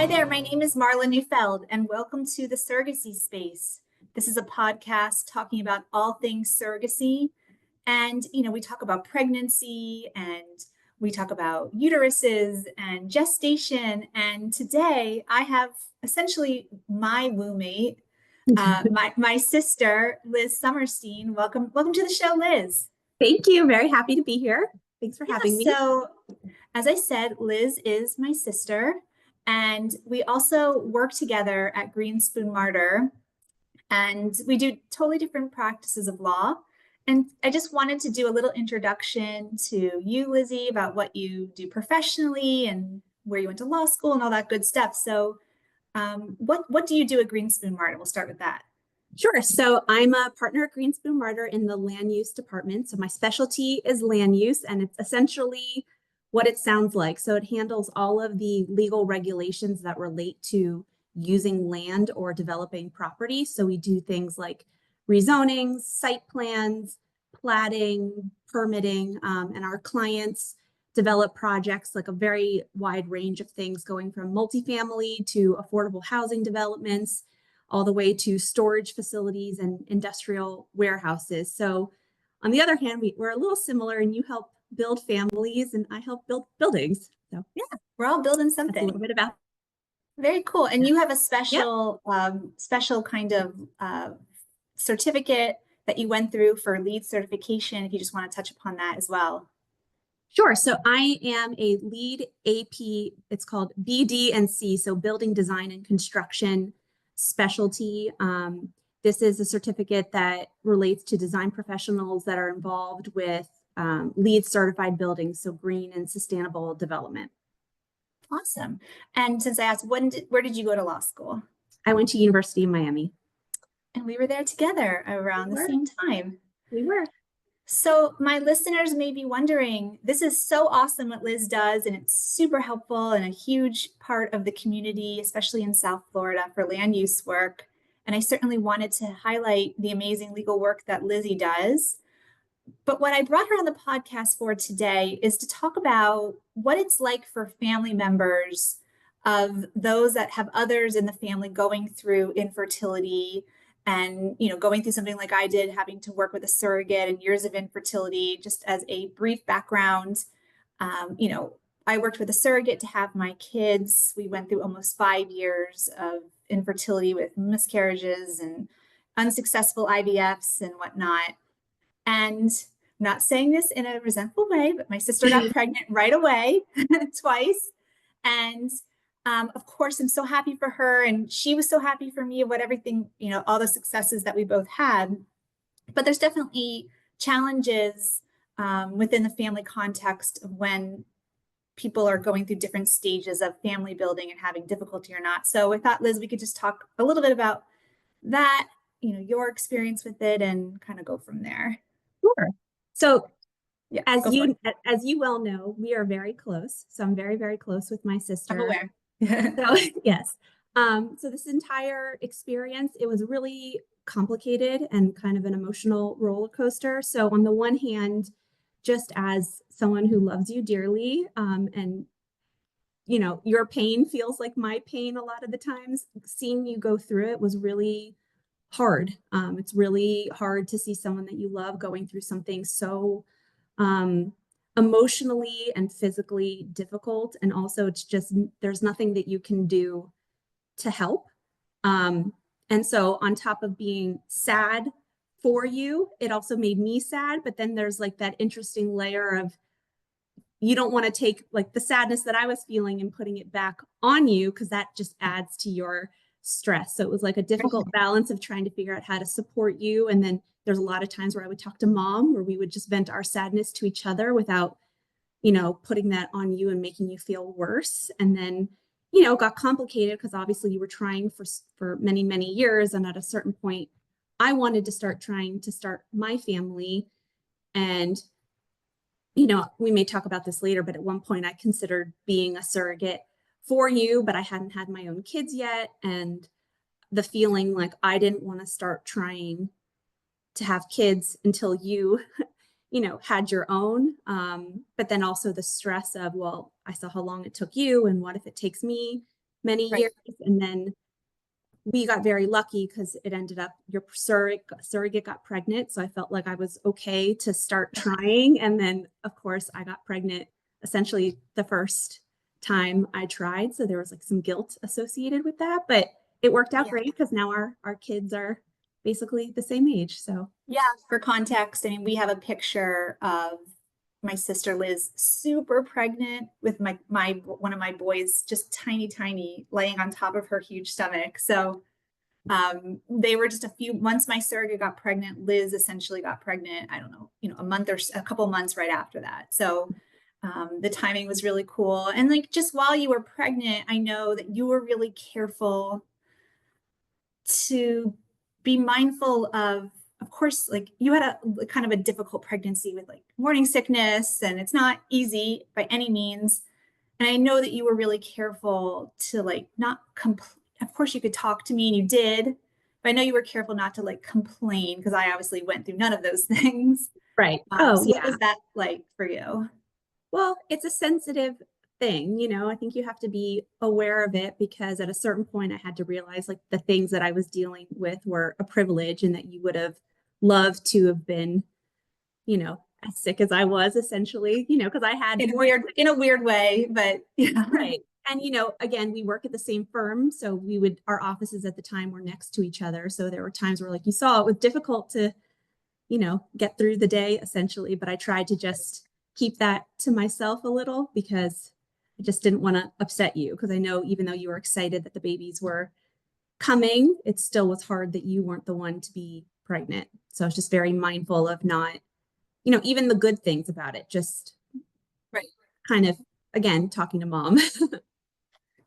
Hi there, my name is Marla Neufeld, and welcome to the Surrogacy Space. This is a podcast talking about all things surrogacy. And, we talk about pregnancy and we talk about uteruses and gestation. And today I have essentially my woo mate, my sister, Liz Somerstein. Welcome to the show, Liz. Thank you. Very happy to be here. Thanks for having me. So, as I said, Liz is my sister. And we also work together at Greenspoon Marder, and we do totally different practices of law. And I just wanted to do a little introduction to you, Lizzie, about what you do professionally and where you went to law school and all that good stuff. So what do you do at Greenspoon Marder? We'll start with that. Sure. So I'm a partner at Greenspoon Marder in the land use department. So my specialty is land use, and it's essentially what it sounds like. So it handles all of the legal regulations that relate to using land or developing property. So we do things like rezonings, site plans, platting, permitting, and our clients develop projects like a very wide range of things, going from multifamily to affordable housing developments, all the way to storage facilities and industrial warehouses. So on the other hand, we're a little similar, and you help build families and I help build buildings. So yeah, we're all building something. A little bit about. Very cool. And you have a special, special kind of certificate that you went through for LEED certification, if you just want to touch upon that as well. Sure. So I am a LEED AP, it's called BD and C, so Building Design and Construction specialty. This is a certificate that relates to design professionals that are involved with LEED certified buildings, so green and sustainable development. Awesome. And since I asked, where did you go to law school? I went to University of Miami. And we were there together around the same time. We were. So my listeners may be wondering, this is so awesome what Liz does, and it's super helpful and a huge part of the community, especially in South Florida, for land use work. And I certainly wanted to highlight the amazing legal work that Lizzie does. But what I brought her on the podcast for today is to talk about what it's like for family members of those that have others in the family going through infertility and, going through something like I did, having to work with a surrogate and years of infertility. Just as a brief background, I worked with a surrogate to have my kids. We went through almost 5 years of infertility with miscarriages and unsuccessful IVFs and whatnot. And I'm not saying this in a resentful way, but my sister got pregnant right away twice. And of course, I'm so happy for her. And she was so happy for me about everything, all the successes that we both had. But there's definitely challenges within the family context of when people are going through different stages of family building and having difficulty or not. So I thought, Liz, we could just talk a little bit about that, your experience with it, and kind of go from there. Sure. So yeah, as you well know, we are very close. So I'm very, very close with my sister. I'm aware. So yes. So this entire experience, it was really complicated and kind of an emotional roller coaster. So on the one hand, just as someone who loves you dearly, and your pain feels like my pain a lot of the times, seeing you go through it was really hard. It's really hard to see someone that you love going through something so emotionally and physically difficult. And also it's just, there's nothing that you can do to help. And so on top of being sad for you, it also made me sad. But then there's like that interesting layer of, you don't want to take like the sadness that I was feeling and putting it back on you, because that just adds to your stress. So it was like a difficult balance of trying to figure out how to support you. And then there's a lot of times where I would talk to mom, where we would just vent our sadness to each other without, putting that on you and making you feel worse. And then, it got complicated because obviously you were trying for many, many years. And at a certain point, I wanted to start my family. And, we may talk about this later, but at one point I considered being a surrogate for you, but I hadn't had my own kids yet. And the feeling like I didn't want to start trying to have kids until you, had your own. But then also the stress of, well, I saw how long it took you, and what if it takes me many Right. years. And then we got very lucky because it ended up your surrogate got pregnant. So I felt like I was okay to start trying. And then, of course, I got pregnant essentially the first time I tried. So there was like some guilt associated with that. But it worked out Yeah. great because now our kids are basically the same age. So Yeah, for context, I mean, we have a picture of my sister Liz super pregnant with my one of my boys just tiny tiny laying on top of her huge stomach. So they were just a few once my surrogate got pregnant, Liz essentially got pregnant, I don't know, a month or a couple months right after that. So the timing was really cool. And like just while you were pregnant, I know that you were really careful to be mindful of course, like you had a kind of a difficult pregnancy with like morning sickness, and it's not easy by any means. And I know that you were really careful to like not of course you could talk to me and you did, but I know you were careful not to like complain because I obviously went through none of those things. right. Oh, So what yeah. was that like for you? Well, it's a sensitive thing, I think you have to be aware of it because at a certain point I had to realize like the things that I was dealing with were a privilege and that you would have loved to have been, as sick as I was essentially, because I had morning. In a weird way, but yeah. Right. And again, we work at the same firm, so our offices at the time were next to each other. So there were times where like you saw it was difficult to get through the day essentially. But I tried to just keep that to myself a little because I just didn't want to upset you. Because I know even though you were excited that the babies were coming, it still was hard that you weren't the one to be pregnant. So I was just very mindful of not, even the good things about it, just Right. kind of, again, talking to mom.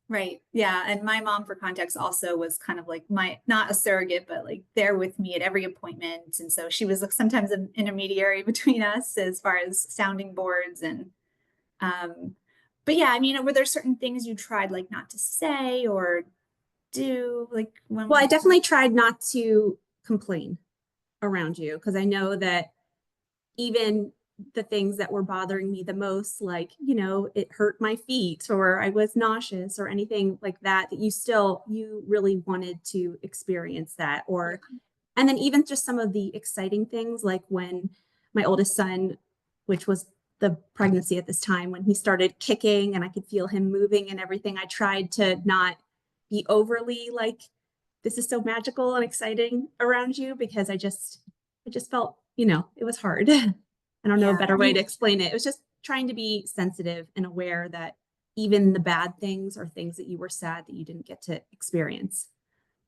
Right. Yeah. And my mom, for context, also was kind of like not a surrogate, but like there with me at every appointment. And so she was like sometimes an intermediary between us as far as sounding boards. Um, but yeah, I mean, were there certain things you tried like not to say or do like Well, I when, definitely tried not to complain around you because I know that even the things that were bothering me the most, like, it hurt my feet or I was nauseous or anything like that, that you really wanted to experience that. And then even just some of the exciting things, like when my oldest son, which was the pregnancy at this time, when he started kicking and I could feel him moving and everything, I tried to not be overly like, this is so magical and exciting around you because I just felt, it was hard. I don't know a yeah, better way to explain it. It was just trying to be sensitive and aware that even the bad things are things that you were sad that you didn't get to experience.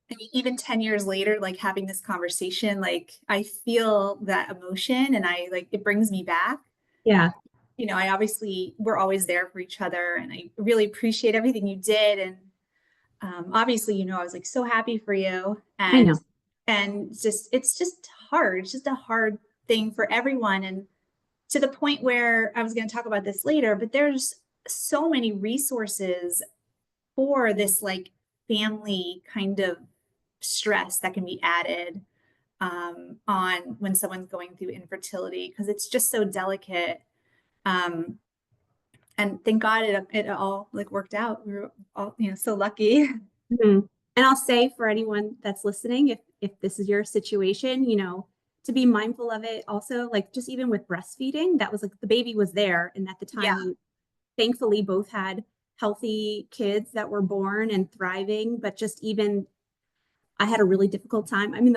I mean, even 10 years later, like having this conversation, like I feel that emotion and I like it brings me back. Yeah, I obviously we're always there for each other and I really appreciate everything you did. And obviously, I was like so happy for you. I And know. just it's just hard. It's just a hard thing for everyone. And to the point where I was going to talk about this later, but there's so many resources for this like family kind of stress that can be added on when someone's going through infertility because it's just so delicate. Um, and thank God it all like worked out. We were all so lucky. Mhm. And I'll say for anyone that's listening, if this is your situation, to be mindful of it also, like just even with breastfeeding, that was like the baby was there. And at the Yeah, time we thankfully both had healthy kids that were born and thriving, but just even I had a really difficult time. I mean,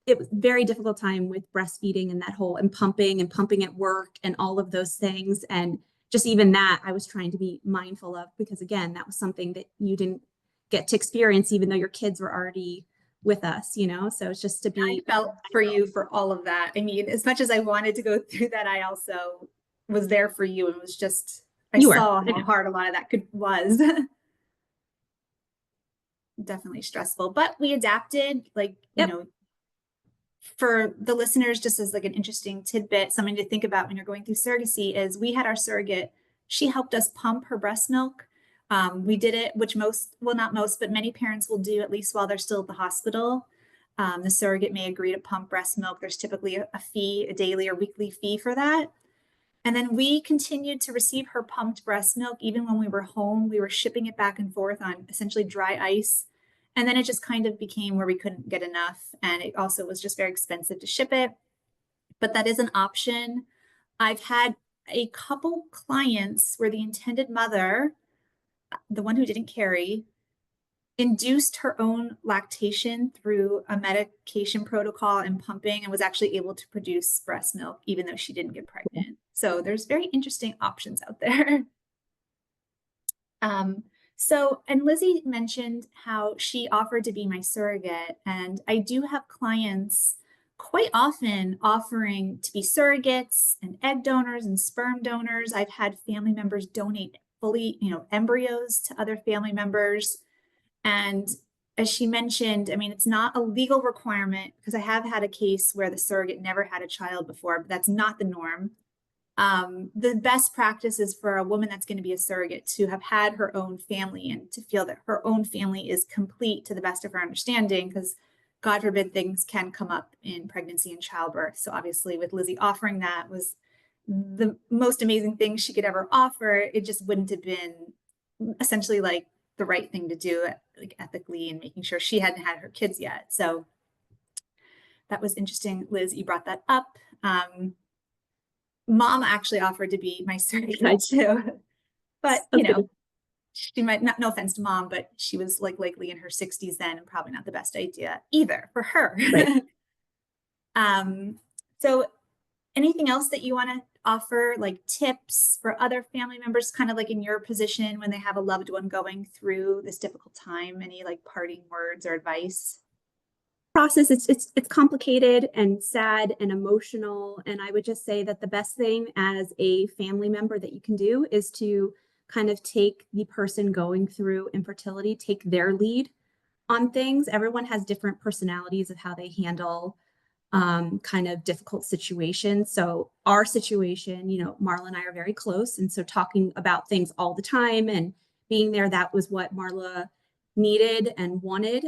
it was a very difficult time with breastfeeding and that whole and pumping at work and all of those things. And just even that I was trying to be mindful of because again, that was something that you didn't get to experience, even though your kids were already with us, So it's just to I be felt for you for all of that. I mean, as much as I wanted to go through that, I also was there for you and was just I you were. saw I how know. hard a lot of that was. Definitely stressful, but we adapted. Like, Yep. for the listeners, just as like an interesting tidbit, something to think about when you're going through surrogacy is we had our surrogate. She helped us pump her breast milk. We did it, which well, not most, but many parents will do at least while they're still at the hospital. The surrogate may agree to pump breast milk. There's typically a fee, a daily or weekly fee for that. And then we continued to receive her pumped breast milk even when we were home. We were shipping it back and forth on essentially dry ice. And then it just kind of became where we couldn't get enough. And it also was just very expensive to ship it. But that is an option. I've had a couple clients where the intended mother, the one who didn't carry, induced her own lactation through a medication protocol and pumping and was actually able to produce breast milk even though she didn't get pregnant. So there's very interesting options out there. And Lizzie mentioned how she offered to be my surrogate, and I do have clients quite often offering to be surrogates and egg donors and sperm donors. I've had family members donate fully, embryos to other family members. And as she mentioned, I mean, it's not a legal requirement because I have had a case where the surrogate never had a child before, but that's not the norm. The best practice is for a woman that's going to be a surrogate to have had her own family and to feel that her own family is complete to the best of her understanding, because God forbid things can come up in pregnancy and childbirth. So obviously with Lizzie offering that was the most amazing thing she could ever offer. It just wouldn't have been essentially like the right thing to do, like ethically, and making sure she hadn't had her kids yet. So that was interesting, Liz, you brought that up. Mom actually offered to be my surrogate too, but she might not, no offense to mom, but she was like likely in her 60s then, and probably not the best idea either for her. Right. So anything else that you want to offer, like tips for other family members, kind of like in your position when they have a loved one going through this difficult time? Any like parting words or advice? Process, it's complicated and sad and emotional, and I would just say that the best thing as a family member that you can do is to kind of take the person going through infertility, take their lead on things. Everyone has different personalities of how they handle kind of difficult situations. So our situation, Marla and I are very close, and so talking about things all the time and being there, that was what Marla needed and wanted.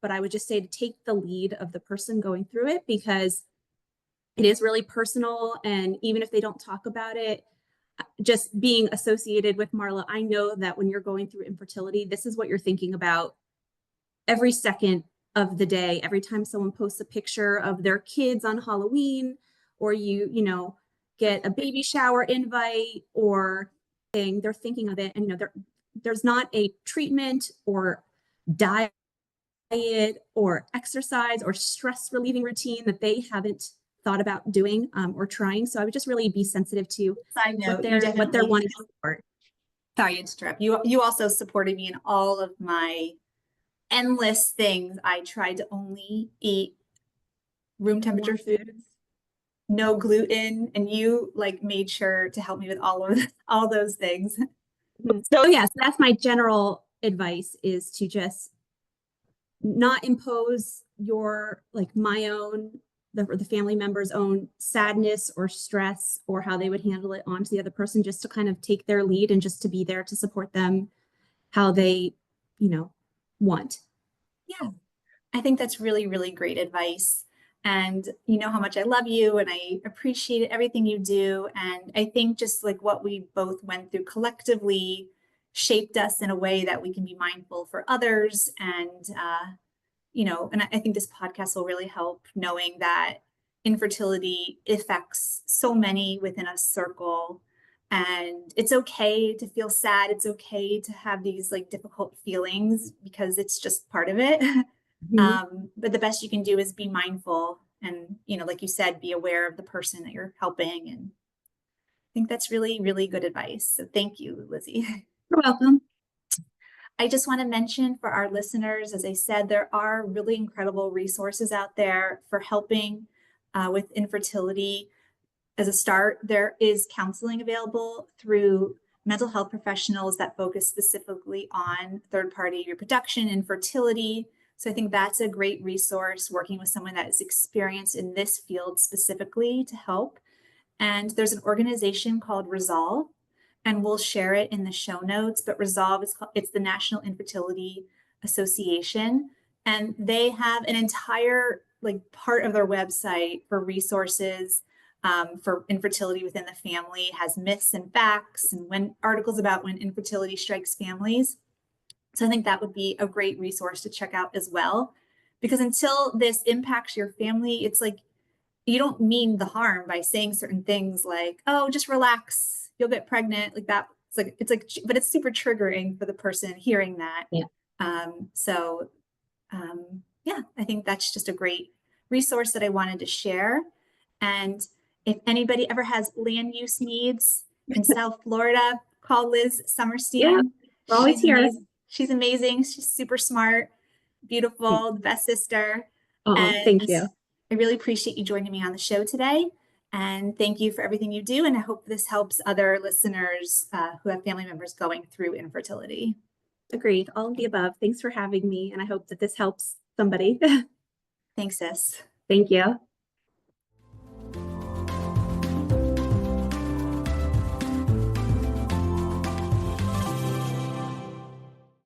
But I would just say to take the lead of the person going through it, because it is really personal. And even if they don't talk about it, just being associated with Marla, I know that when you're going through infertility, this is what you're thinking about every second of the day. Every time someone posts a picture of their kids on Halloween, or you get a baby shower invite or thing, they're thinking of it. And there's not a treatment or diet or exercise or stress relieving routine that they haven't thought about doing or trying. So I would just really be sensitive to Side note, what they're wanting to support. Sorry to interrupt. You also supported me in all of my endless things. I tried to only eat room temperature foods, no gluten, and you like made sure to help me with all those things. So yes, that's my general advice, is to just not impose your, like my own, the family member's own sadness or stress or how they would handle it onto the other person, just to kind of take their lead and just to be there to support them how they, want. Yeah, I think that's really, really great advice. And you know how much I love you and I appreciate everything you do. And I think just like what we both went through collectively shaped us in a way that we can be mindful for others. And, and I think this podcast will really help, knowing that infertility affects so many within a circle. And it's okay to feel sad. It's okay to have these like difficult feelings because it's just part of it. But the best you can do is be mindful and, like you said, be aware of the person that you're helping. And I think that's really, really good advice. So thank you, Lizzie. You're welcome. I just want to mention for our listeners, as I said, there are really incredible resources out there for helping with infertility. As a start, there is counseling available through mental health professionals that focus specifically on third-party reproduction and fertility. So I think that's a great resource, working with someone that is experienced in this field specifically to help. And there's an organization called Resolve, and we'll share it in the show notes. But Resolve it's the National Infertility Association, and they have an entire like part of their website for resources for infertility within the family, has myths and facts, and when articles about when infertility strikes families. So I think that would be a great resource to check out as well, because until this impacts your family, it's like you don't mean the harm by saying certain things like, "Oh, just relax, you'll get pregnant," like that. But it's super triggering for the person hearing that. Yeah. Yeah, I think that's just a great resource that I wanted to share. And if anybody ever has land use needs in South Florida, call Liz Yeah, Somerstein. we're always She's here. amazing. She's amazing. She's super smart, beautiful, the best sister. Oh, And thank you. I really appreciate you joining me on the show today. And thank you for everything you do. And I hope this helps other listeners who have family members going through infertility. Agreed. All of the above. Thanks for having me. And I hope that this helps somebody. Thanks, sis. Thank you.